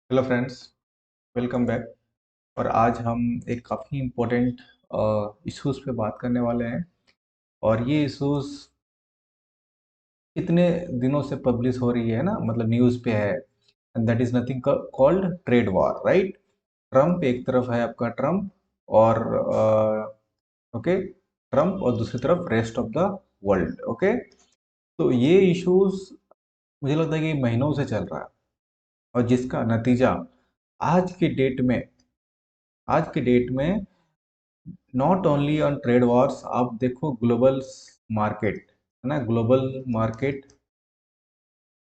Hello friends, welcome back. और आज हम एक काफ़ी इम्पोर्टेंट इश्यूज़ पे बात करने वाले हैं। और ये इश्यूज़ इतने दिनों से पब्लिश हो रही है ना, मतलब न्यूज़ पे है। And that is nothing called trade war, right. Trump एक तरफ है, आपका ट्रम्प, और ओके, ट्रम्प, और दूसरी तरफ rest of the world. Okay, तो ये इश्यूज़ मुझे लगता है कि महीनों से चल रहा है, और जिसका नतीजा आज की डेट में आज की डेट में not only on trade Wars, आप देखो ग्लोबल मार्केट है ना, global market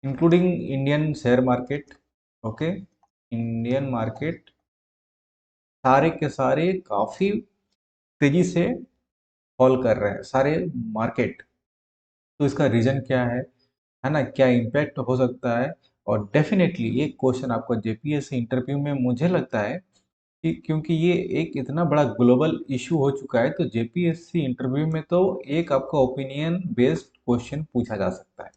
including Indian share market. Okay, Indian market सारे के सारे काफ़ी तेजी से फॉल कर रहे हैं, सारे मार्केट। तो इसका रीज़न क्या है ना, क्या इम्पैक्ट हो सकता है। और डेफिनेटली एक क्वेश्चन आपको जेपीएससी इंटरव्यू में मुझे लगता है कि क्योंकि ये एक इतना बड़ा ग्लोबल इशू हो चुका है, तो जेपीएससी इंटरव्यू में तो एक आपका ओपिनियन बेस्ड क्वेश्चन पूछा जा सकता है।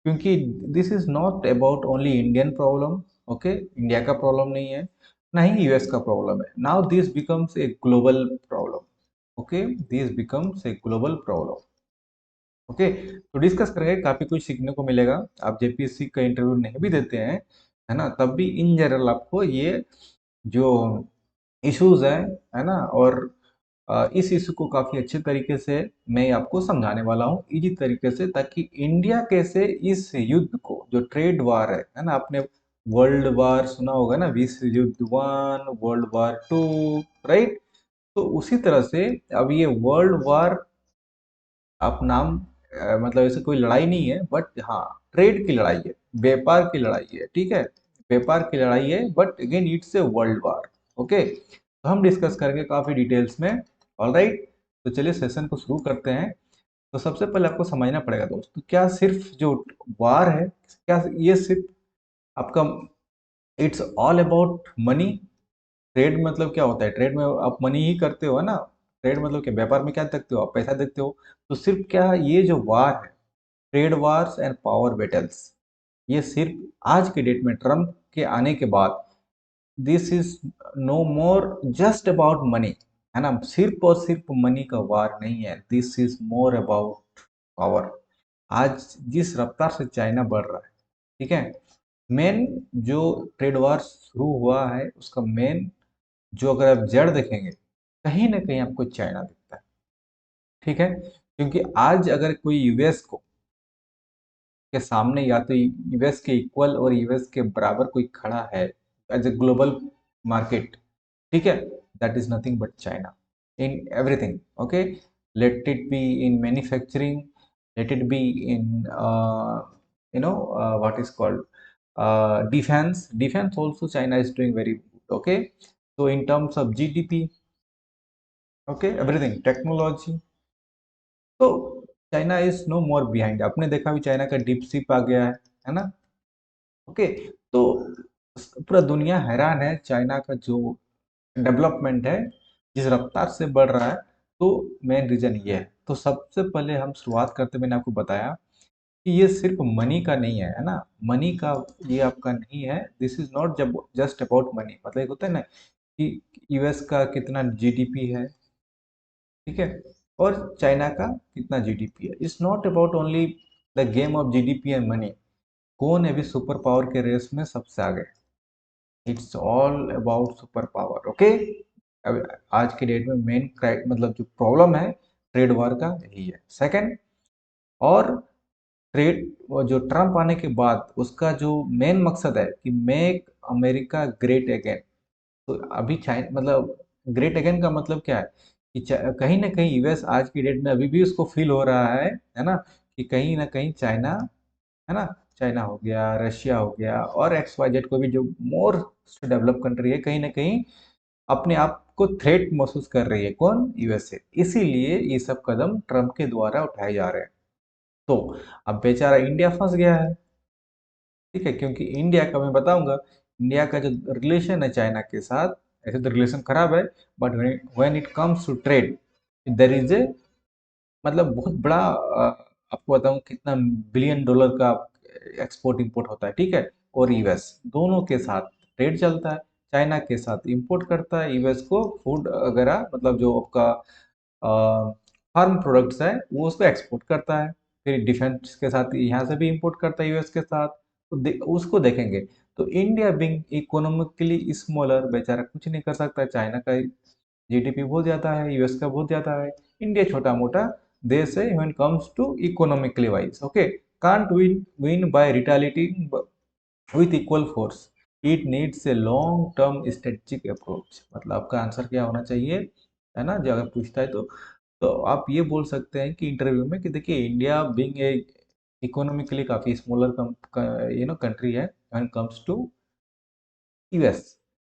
क्योंकि this is not about only Indian problem. Okay, India का प्रॉब्लम नहीं है, ना ही यूएस का प्रॉब्लम है। Now this becomes a global problem. Okay, this becomes a global problem. Okay, तो डिस्कस करेंगे, काफी कुछ सीखने को मिलेगा। आप जेपीएससी का इंटरव्यू नहीं भी देते हैं, है ना, तब भी इन जनरल आपको ये जो इश्यूज है ना, और इस इशू को काफी अच्छे तरीके से मैं आपको समझाने वाला हूँ, इजी तरीके से, ताकि इंडिया कैसे इस युद्ध को, जो ट्रेड वार है ना, आपने वर्ल्ड वार सुना होगा ना, विश्व युद्ध one, world war two, right. तो उसी तरह से अब ये वर्ल्ड वार, आप नाम मतलब ऐसे कोई लड़ाई नहीं है, बट हाँ, ट्रेड की लड़ाई है, व्यापार की लड़ाई है, ठीक है। व्यापार की लड़ाई है, but again it's a world war. Okay, तो हम डिस्कस करेंगे काफी डिटेल्स में। ऑलराइट, तो चलिए सेशन को शुरू करते हैं। तो सबसे पहले आपको समझना पड़ेगा दोस्तों, क्या सिर्फ जो वार है, क्या ये सिर्फ आपका it's all about money. Trade मतलब क्या होता है, ट्रेड में आप मनी ही करते हो, है ना। ट्रेड मतलब क्या, व्यापार में क्या देखते हो, आप पैसा देखते हो। तो सिर्फ क्या ये जो वार है, trade wars and power battles, ये सिर्फ आज के डेट में ट्रम्प के आने के बाद, this is no more just about money, है ना। सिर्फ और सिर्फ मनी का वार नहीं है, this is more about power. आज जिस रफ्तार से चाइना बढ़ रहा है, ठीक है, मेन जो ट्रेड वार शुरू हुआ है, उसका मेन जो, अगर आप जड़ देखेंगे, कहीं ना कहीं आपको चाइना दिखता है, ठीक है। क्योंकि आज अगर कोई यूएस को के सामने, या तो यूएस के इक्वल और यूएस के बराबर कोई खड़ा है एज ए ग्लोबल मार्केट, ठीक है, that is nothing but China in everything. Okay, let it be in manufacturing, let it be in what is called defense also China is doing very good. Okay, so in terms of GDP, okay, everything, technology, तो China is no more behind. आपने देखा भी, China का deep SIP आ गया है ना। Okay, तो पूरा दुनिया हैरान है, चाइना का जो डेवलपमेंट है, जिस रफ्तार से बढ़ रहा है। तो मेन रीजन ये है। तो सबसे पहले हम शुरुआत करते, मैंने आपको बताया कि ये सिर्फ मनी का नहीं है ना, मनी का ये आपका नहीं है। दिस इज नॉट जब जस्ट अबाउट मनी, मतलब एक होता है ना कि यूएस का कितना जीडीपी है, ठीक है, और चाइना का कितना जीडीपी है। It's not about only the game of GDP and money, कौन है भी सुपर पावर के रेस में सबसे आगे। It's all about super power. Okay, अब आज के डेट में मेन मतलब जो प्रॉब्लम है ट्रेड वार का, यही है। सेकंड, और ट्रेड, जो ट्रम्प आने के बाद उसका जो मेन मकसद है कि मेक अमेरिका ग्रेट अगेन। तो अभी चाइना, मतलब ग्रेट अगेन का मतलब क्या है कि कहीं ना कहीं यूएस आज की डेट में अभी भी उसको फील हो रहा है ना, कि कहीं ना कहीं चाइना, है ना, चाइना हो गया, रशिया हो गया, और एक्स वाई जेड को भी जो मोस्ट डेवलप कंट्री है, कहीं ना कहीं अपने आप को थ्रेट महसूस कर रही है, कौन, यूएसए। इसीलिए ये सब कदम ट्रम्प के द्वारा उठाए जा रहे हैं। तो अब बेचारा इंडिया फंस गया है, ठीक है, क्योंकि इंडिया का मैं बताऊंगा, इंडिया का जो रिलेशन है चाइना के साथ, ऐसे तो रिलेशन खराब है, but when it comes to trade, there is a, मतलब बहुत बड़ा आपको बताऊं कितना बिलियन डॉलर का एक्सपोर्ट इंपोर्ट होता है, ठीक है। और यूएस दोनों के साथ ट्रेड चलता है। चाइना के साथ इंपोर्ट करता है, यूएस को फूड वगैरह मतलब जो आपका फार्म प्रोडक्ट्स है वो उसको एक्सपोर्ट करता है। फिर डिफेंस के साथ यहाँ से भी इंपोर्ट करता है यूएस के साथ। तो उसको देखेंगे तो इंडिया बिंग इकोनॉमिकली स्मॉलर बेचारा कुछ नहीं कर सकता। चाइना का जीडीपी बहुत ज़्यादा है, यूएस का बहुत ज़्यादा है, इंडिया छोटा मोटा देश है when comes to economically wise. Okay, can't win win by retaliating with equal force, it needs a long term strategic approach. मतलब आपका आंसर क्या होना चाहिए, है ना, जो अगर पूछता है तो आप ये बोल सकते हैं कि इंटरव्यू में कि देखिए इंडिया बीइंग ए इकोनॉमिकली काफ़ी स्मॉलर कंट्री है व्हेन कम्स टू यूएस,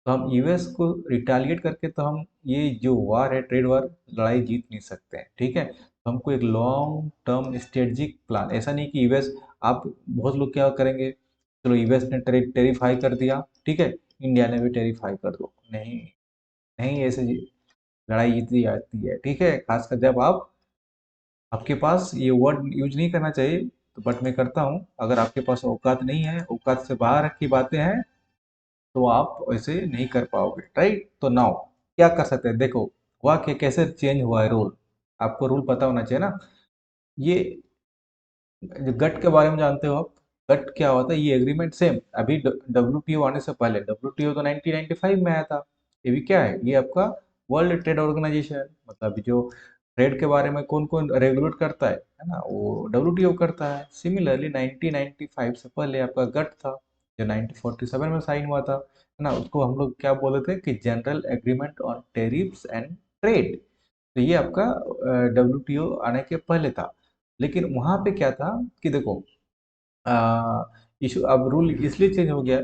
तो हम यूएस को रिटालिएट करके तो हम ये जो वार है ट्रेड वार लड़ाई जीत नहीं सकते हैं। ठीक है, तो हमको एक लॉन्ग टर्म स्ट्रेटजिक प्लान, ऐसा नहीं कि यूएस आप बहुत लोग क्या करेंगे, चलो यूएस ने टेरिफ हाई कर दिया, ठीक है, इंडिया ने भी टेरिफ हाई कर दो। नहीं, नहीं ऐसे लड़ाई जीती जाती है। ठीक है, खासकर जब आप आपके पास ये वर्ड यूज नहीं करना चाहिए, तो बट मैं करता हूँ। अगर आपके पास औकात नहीं है, औकात से बाहर की बातें हैं, तो आप वैसे नहीं कर पाओगे। राइट, तो नाउ क्या कर सकते हैं, देखो हुआ कि कैसे चेंज हुआ है रूल, आपको रूल पता होना चाहिए ना। ये जो गट के बारे में जानते हो आप, गट क्या होता है, ये एग्रीमेंट सेम अभी डब्ल्यूटीओ आने से पहले, डब्ल्यूटीओ तो 1995 में आया था, ये भी क्या है, ये आपका वर्ल्ड ट्रेड ऑर्गेनाइजेशन, मतलब जो ट्रेड के बारे में कौन कौन रेगुलेट करता है ना, वो डब्ल्यूटीओ करता है। सिमिलरली 1995 से पहले आपका गट था जो 1947 में साइन हुआ था, है ना, उसको हम लोग क्या बोलते थे कि general agreement on tariffs and trade. तो ये आपका डब्ल्यूटीओ आने के पहले था। लेकिन वहां पे क्या था कि देखो इशू अब रूल इसलिए चेंज हो गया,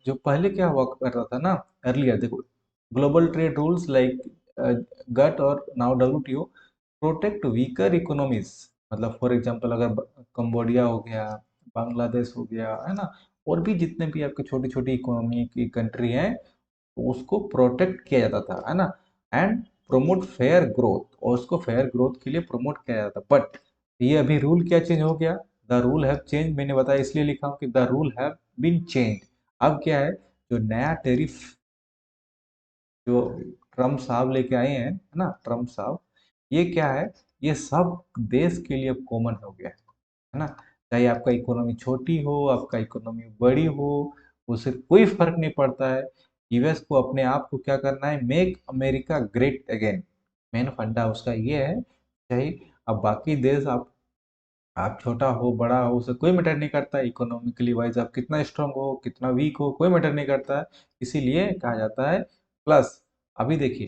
जो पहले क्या हुआ करता था ना, अर्लियर देखो, ग्लोबल ट्रेड रूल्स लाइक गट और now WTO protect weaker economies. मतलब फॉर एग्जांपल अगर कंबोडिया हो गया, बांग्लादेश हो गया, है ना, और भी जितने भी आपके छोटी छोटी इकोनॉमी की कंट्री हैं, तो उसको प्रोटेक्ट किया जाता था, है ना, एंड प्रमोट फेयर ग्रोथ, और उसको फेयर ग्रोथ के लिए प्रमोट किया जाता। बट ये अभी रूल क्या चेंज हो गया, द रूल हैव चेंज, मैंने बताया इसलिए लिखा हूँ कि the rule have been change. अब क्या है, जो नया टेरिफ जो ट्रम्प साहब लेके आए हैं, है ना, ट्रम्प साहब, ये क्या है, ये सब देश के लिए कॉमन हो गया है ना। चाहे आपका इकोनॉमी छोटी हो, आपका इकोनॉमी बड़ी हो, उससे कोई फर्क नहीं पड़ता है। यूएस को अपने आप को क्या करना है, make America great again. Main फंडा उसका ये है। चाहे अब बाकी देश आप छोटा हो बड़ा हो, उसे कोई मैटर नहीं करता, इकोनॉमिकली वाइज आप कितना स्ट्रांग हो कितना वीक हो कोई मैटर नहीं करता है। इसीलिए कहा जाता है। प्लस अभी देखिए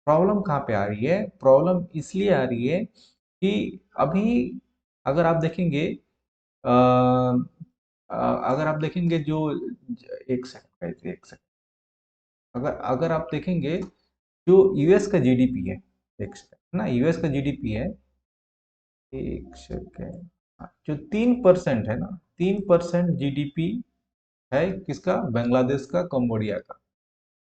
प्रॉब्लम कहाँ पे आ रही है, प्रॉब्लम इसलिए आ रही है कि अभी अगर आप देखेंगे अ, अगर आप देखेंगे जो एक सेकंड, एक सेकंड, अगर अगर आप देखेंगे जो यूएस का जीडीपी है, एक सेकंड ना, यूएस का जीडीपी है, एक सेकंड, जो 3% है ना, 3% जीडीपी है किसका, बांग्लादेश का, कंबोडिया का।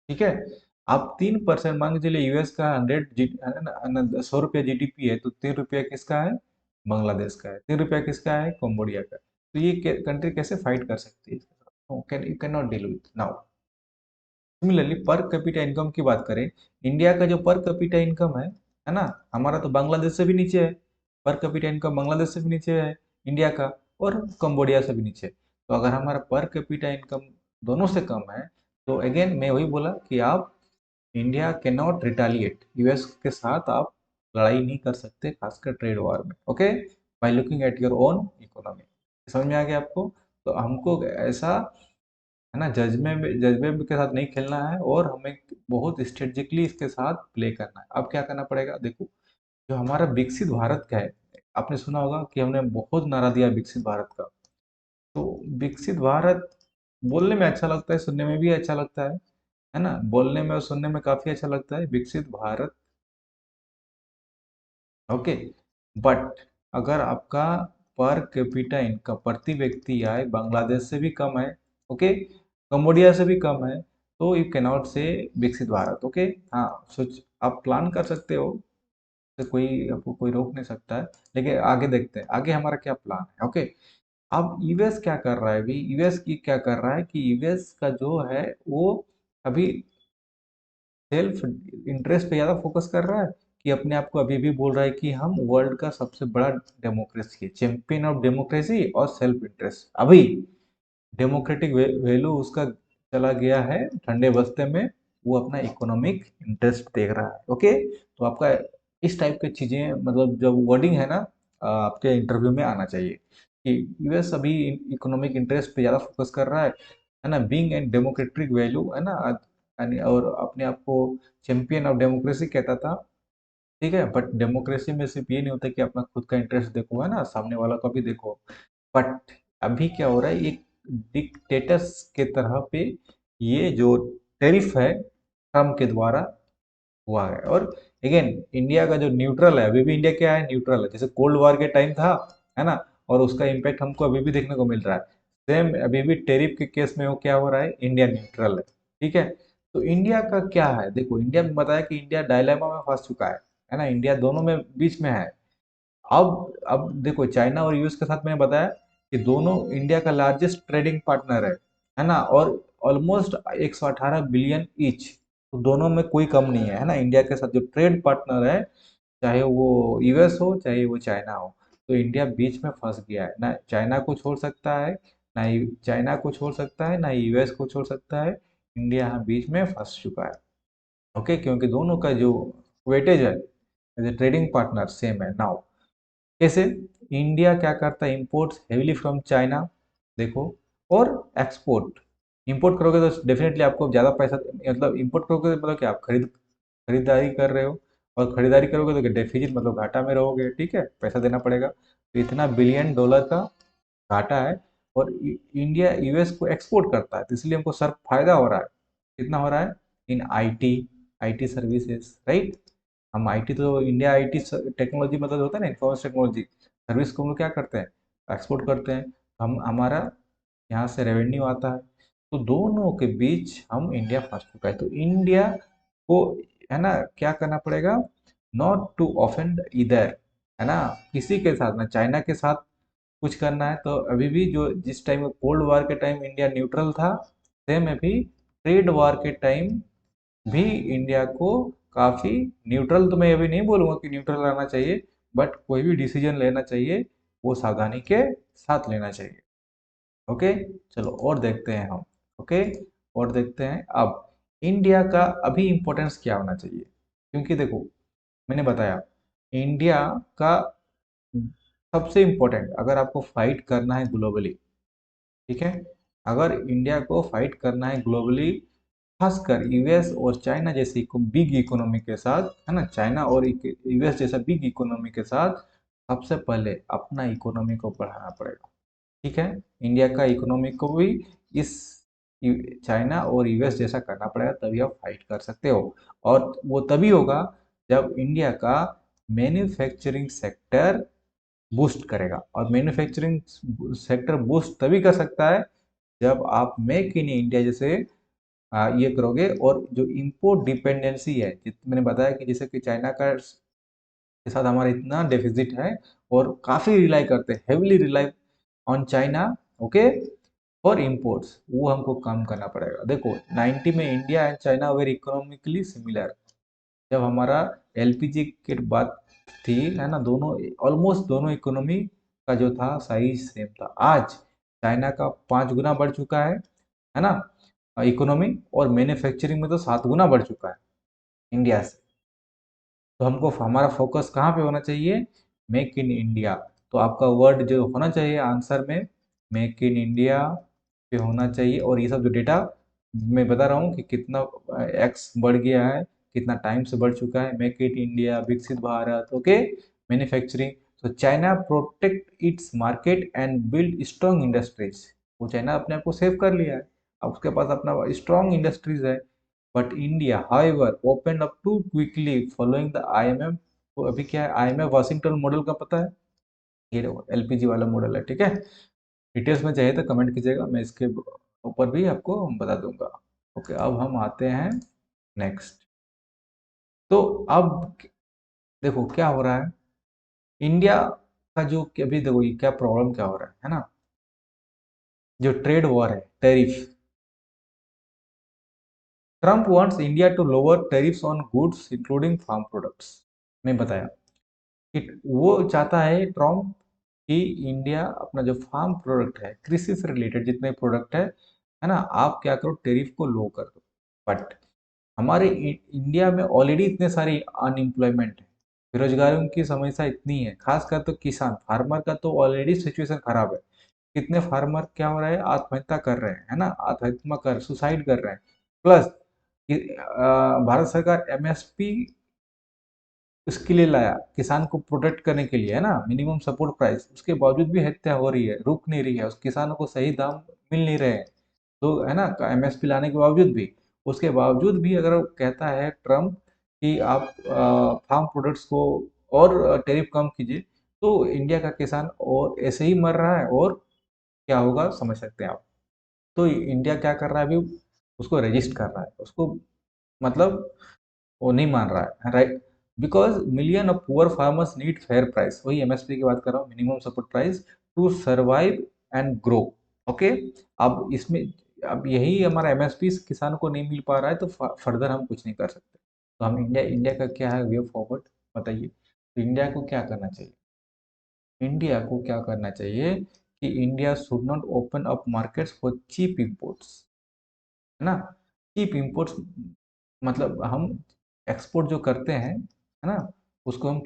ठीक है, आप 3% मान के चलिए, यूएस का 100 जी है ना, 100 रुपया जीडीपी है, तो 3 रुपया किसका है, बांग्लादेश का है, 3 रुपया किसका है, कंबोडिया का है। तो ये कंट्री कैसे फाइट कर सकती है, can you can not deal with now. Similarly per capita income की बात करें, इंडिया का जो पर कैपिटा इनकम है ना, हमारा तो बांग्लादेश से भी नीचे है। पर कैपिटा इनकम बांग्लादेश से भी नीचे है इंडिया का, और कंबोडिया से भी नीचे। तो अगर हमारा पर कैपिटा इनकम दोनों से कम है, तो अगेन मैं वही बोला कि आप India can not retaliate, US के साथ आप लड़ाई नहीं कर सकते, खासकर ट्रेड वॉर में। Okay, by looking at your own economy. समझ में आ गया आपको। तो हमको ऐसा, है ना, जज्बे के साथ नहीं खेलना है, और हमें बहुत स्ट्रेटेजिकली इसके साथ प्ले करना है। अब क्या करना पड़ेगा, देखो जो हमारा विकसित भारत का है, आपने सुना होगा कि हमने बहुत नारा दिया विकसित भारत का। तो विकसित भारत बोलने में अच्छा लगता है, सुनने में भी अच्छा लगता है ना, बोलने में और सुनने में काफी अच्छा लगता है विकसित भारत। ओके, बट अगर आपका पर कैपिटा इनकम, प्रति व्यक्ति आय बांग्लादेश से भी कम है, ओके, कंबोडिया से भी कम है, तो यू कैन नॉट से विकसित भारत। ओके, हाँ, सोच आप प्लान कर सकते हो, तो कोई आपको कोई रोक नहीं सकता है। लेकिन आगे देखते हैं आगे हमारा क्या प्लान है। ओके, अब यूएस क्या कर रहा है, अभी यूएस की क्या कर रहा है कि यूएस का जो है वो अभी सेल्फ इंटरेस्ट पे ज़्यादा फोकस कर रहा है, कि अपने आप को अभी भी बोल रहा है कि हम वर्ल्ड का सबसे बड़ा डेमोक्रेसी है, चैंपियन ऑफ डेमोक्रेसी और सेल्फ इंटरेस्ट। अभी डेमोक्रेटिक वैल्यू उसका चला गया है ठंडे बस्ते में, वो अपना इकोनॉमिक इंटरेस्ट देख रहा है। ओके, तो आपका इस टाइप की चीज़ें, मतलब जो वर्डिंग है ना, आपके इंटरव्यू में आना चाहिए कि यूएस अभी इकोनॉमिक इंटरेस्ट पे ज़्यादा फोकस कर रहा है ना, बीइंग एंड डेमोक्रेटिक वैल्यू है ना, और अपने आप को चैंपियन ऑफ डेमोक्रेसी कहता था। ठीक है, बट डेमोक्रेसी में सिर्फ ये नहीं होता कि अपना खुद का इंटरेस्ट देखो, है ना, सामने वाला का भी देखो। बट अभी क्या हो रहा है, एक डिक्टेटर्स के तरह पे ये जो टैरिफ है ट्रम्प के द्वारा हुआ है। और अगेन इंडिया का जो न्यूट्रल है, अभी भी इंडिया क्या है, न्यूट्रल है, जैसे कोल्ड वॉर के टाइम था, है ना, और उसका इम्पैक्ट हमको अभी भी देखने को मिल रहा है। सेम अभी भी टैरिफ के केस में वो क्या हो रहा है, इंडिया न्यूट्रल है। ठीक है, तो इंडिया का क्या है, देखो इंडिया में बताया कि इंडिया डायलेमा में फंस चुका है ना, इंडिया दोनों में बीच में है। अब देखो चाइना और यूएस के साथ मैंने बताया कि दोनों इंडिया का लार्जेस्ट ट्रेडिंग पार्टनर है ना, और ऑलमोस्ट 118 बिलियन ईच, तो दोनों में कोई कम नहीं है ना, इंडिया के साथ जो ट्रेड पार्टनर है, चाहे वो यूएस हो चाहे वो चाइना हो, तो इंडिया बीच में फंस गया है ना, चाइना को छोड़ सकता है ना, चाइना को छोड़ सकता है ना यूएस को छोड़ सकता है, इंडिया यहाँ बीच में फंस चुका है। ओके, क्योंकि दोनों का जो वेटेज है as a trading partner same है नाउ। कैसे, इंडिया क्या करता है, इंपोर्ट्स हेविली फ्रॉम चाइना, देखो, और एक्सपोर्ट, इंपोर्ट करोगे तो डेफिनेटली आपको ज़्यादा पैसा, मतलब इंपोर्ट करोगे तो मतलब क्या, आप खरीदारी कर रहे हो, और खरीदारी करोगे तो डेफिजिट मतलब घाटा में रहोगे, ठीक है, पैसा देना पड़ेगा, तो इतना बिलियन डॉलर का घाटा है। और इंडिया यूएस को एक्सपोर्ट करता है, तो इसलिए हमको सर फायदा हो रहा है। कितना हो रहा है, in IT, IT services, right. हम आईटी, तो इंडिया आईटी टेक्नोलॉजी मतलब होता है ना, इंफॉर्मेशन टेक्नोलॉजी सर्विस को हम लोग क्या करते हैं, एक्सपोर्ट करते हैं, हम हमारा यहाँ से रेवेन्यू आता है। तो दोनों के बीच हम इंडिया फंस चुका है, तो इंडिया को, है ना, क्या करना पड़ेगा, नॉट टू ऑफेंड इधर, है ना, किसी के साथ ना, चाइना के साथ कुछ करना है, तो अभी भी जो जिस टाइम कोल्ड वॉर के टाइम इंडिया न्यूट्रल था, सेम अभी ट्रेड वॉर के टाइम भी इंडिया को काफी न्यूट्रल, तो मैं अभी नहीं बोलूंगा कि न्यूट्रल रहना चाहिए, बट कोई भी डिसीजन लेना चाहिए वो सावधानी के साथ लेना चाहिए। ओके, चलो और देखते हैं हम। ओके, और देखते हैं अब इंडिया का अभी इम्पोर्टेंस क्या होना चाहिए, क्योंकि देखो मैंने बताया इंडिया का सबसे इम्पोर्टेंट, अगर आपको फाइट करना है ग्लोबली, ठीक है, अगर इंडिया को फाइट करना है ग्लोबली, खासकर यूएस और चाइना जैसी बिग इकोनॉमी के साथ, है ना, चाइना और यूएस जैसा बिग इकोनॉमी के साथ, सबसे पहले अपना इकोनॉमी को बढ़ाना पड़ेगा। ठीक है, इंडिया का इकोनॉमी को भी इस चाइना और यूएस जैसा करना पड़ेगा, तभी आप फाइट कर सकते हो। और वो तभी होगा जब इंडिया का मैन्युफैक्चरिंग सेक्टर बूस्ट करेगा, और मैन्युफैक्चरिंग सेक्टर बूस्ट तभी कर सकता है जब आप मेक इन इंडिया जैसे ये करोगे। और जो इम्पोर्ट डिपेंडेंसी है, मैंने बताया कि जैसे कि चाइना का के साथ हमारा इतना डेफिसिट है, और काफ़ी रिलाई करते हैं, heavily rely on China. Okay, और इम्पोर्ट्स वो हमको कम करना पड़ेगा। देखो 90 में India and China were economically similar, जब हमारा एलपीजी की बात थी, है ना, दोनों ऑलमोस्ट दोनों इकोनॉमी का जो था साइज सेम था। आज चाइना का 5 गुना बढ़ चुका है ना, इकोनॉमी, और मैन्युफैक्चरिंग में तो 7 गुना बढ़ चुका है इंडिया से। तो हमको हमारा फोकस कहाँ पे होना चाहिए, मेक इन इंडिया। तो आपका वर्ड जो होना चाहिए आंसर में, मेक इन इंडिया पे होना चाहिए। और ये सब जो डेटा मैं बता रहा हूँ कि कितना एक्स बढ़ गया है, कितना टाइम से बढ़ चुका है, मेक इट इंडिया, विकसित भारत, ओके, मैन्युफैक्चरिंग। तो China protect its market and build strong industries, वो चाइना अपने आप को सेव कर लिया है, अब उसके पास अपना स्ट्रॉन्ग इंडस्ट्रीज है। But India however opened up too quickly following the IMF। तो अभी क्या है, आईएमएफ वाशिंगटन मॉडल का पता है, ये देखो एलपीजी वाला मॉडल है, ठीक है। डिटेल्स में चाहिए तो कमेंट कीजिएगा, मैं इसके ऊपर भी आपको बता दूंगा। ओके, अब हम आते हैं नेक्स्ट। तो अब देखो क्या हो रहा है, इंडिया का जो अभी देखो ये क्या प्रॉब्लम क्या हो रहा है ना, जो ट्रेड वॉर है, tariff. Trump wants India to lower tariffs on goods including farm products. मैं बताया कि वो चाहता है ट्रम्प कि इंडिया अपना जो फार्म प्रोडक्ट है, कृषि से रिलेटेड जितने प्रोडक्ट है ना, आप क्या करो, टैरिफ को लो कर दो। बट हमारे इंडिया में ऑलरेडी इतने सारी अनएम्प्लॉयमेंट है, बेरोजगारों की समस्या इतनी है, खासकर तो किसान फार्मर का तो ऑलरेडी सिचुएशन खराब है। कितने फार्मर क्या हो रहा है, आत्महत्या कर रहे हैं, है ना, आत्महत्या कर सुसाइड कर रहे हैं। प्लस भारत सरकार एमएसपी उसके लिए लाया, किसान को प्रोटेक्ट करने के लिए, है ना, मिनिमम सपोर्ट प्राइस, उसके बावजूद भी हत्या हो रही है, रुक नहीं रही है, उस किसानों को सही दाम मिल नहीं रहे हैं। तो है ना, एमएसपी लाने के बावजूद भी, उसके बावजूद भी अगर वो कहता है ट्रम्प कि आप फार्म प्रोडक्ट्स को और टैरिफ कम कीजिए, तो इंडिया का किसान और ऐसे ही मर रहा है, और क्या होगा समझ सकते हैं आप। तो इंडिया क्या कर रहा है अभी, उसको रजिस्ट कर रहा है, उसको मतलब वो नहीं मान रहा है, right. Because million of poor farmers need fair price, वही एमएसपी की बात कर रहा हूँ, minimum support price, to survive and grow. Okay. अब इसमें, अब यही हमारा एमएसपी किसानों को नहीं मिल पा रहा है, तो फर्दर हम कुछ नहीं कर सकते। तो हम इंडिया इंडिया का क्या है वे फॉरवर्ड, बताइए। तो इंडिया को क्या करना चाहिए, इंडिया को क्या करना चाहिए कि India should not open up markets for cheap imports, है ना। चीप इंपोर्ट्स मतलब हम एक्सपोर्ट जो करते हैं, है ना, उसको हम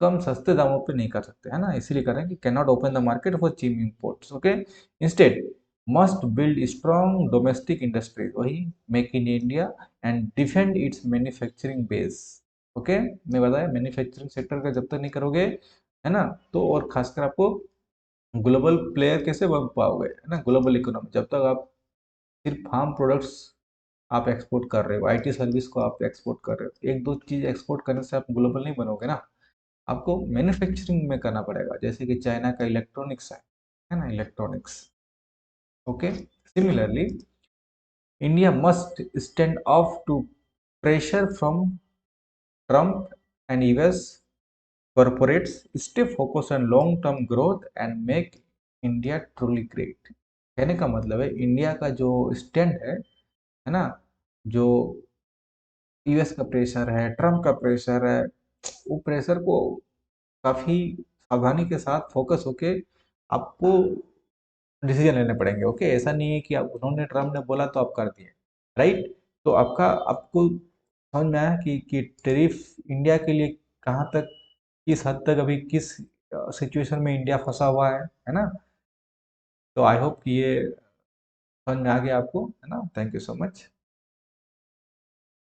कम सस्ते दामों पे नहीं कर सकते, है ना, इसीलिए कर रहे हैं कि cannot open the market for cheap imports. Okay. Instead must build strong domestic industries, वही make in India, and defend its manufacturing base. Okay. मैं बताया मैन्युफैक्चरिंग सेक्टर का जब तक नहीं करोगे, है ना, तो और खासकर आपको ग्लोबल प्लेयर कैसे बन पाओगे, है ना, ग्लोबल इकोनॉमी, जब तक आप सिर्फ फार्म प्रोडक्ट्स आप एक्सपोर्ट कर रहे हो, आईटी सर्विस को आप एक्सपोर्ट कर रहे हो, एक दो चीज एक्सपोर्ट करने से आप ग्लोबल नहीं बनोगे ना। आपको मैन्युफैक्चरिंग में करना पड़ेगा, जैसे कि चाइना का इलेक्ट्रॉनिक्स है ना, electronics. Okay. Similarly India must stand off to pressure from Trump and US corporates, stay focused on long term growth and make India truly great. कहने का मतलब है इंडिया का जो स्टैंड है ना, जो यूएस का प्रेशर है, ट्रम्प का प्रेशर है, वो प्रेशर को काफी सावधानी के साथ फोकस होके आपको डिसीजन लेने पड़ेंगे। ओके। ऐसा नहीं है कि आप, उन्होंने ट्रम्प ने बोला तो आप कर दिए, राइट। तो आपको समझ में आया कि टैरिफ इंडिया के लिए कहाँ तक, किस हद तक, अभी किस सिचुएशन में इंडिया फंसा हुआ है ना। तो आई होप कि ये समझ में आ गया आपको, है ना। Thank you so much.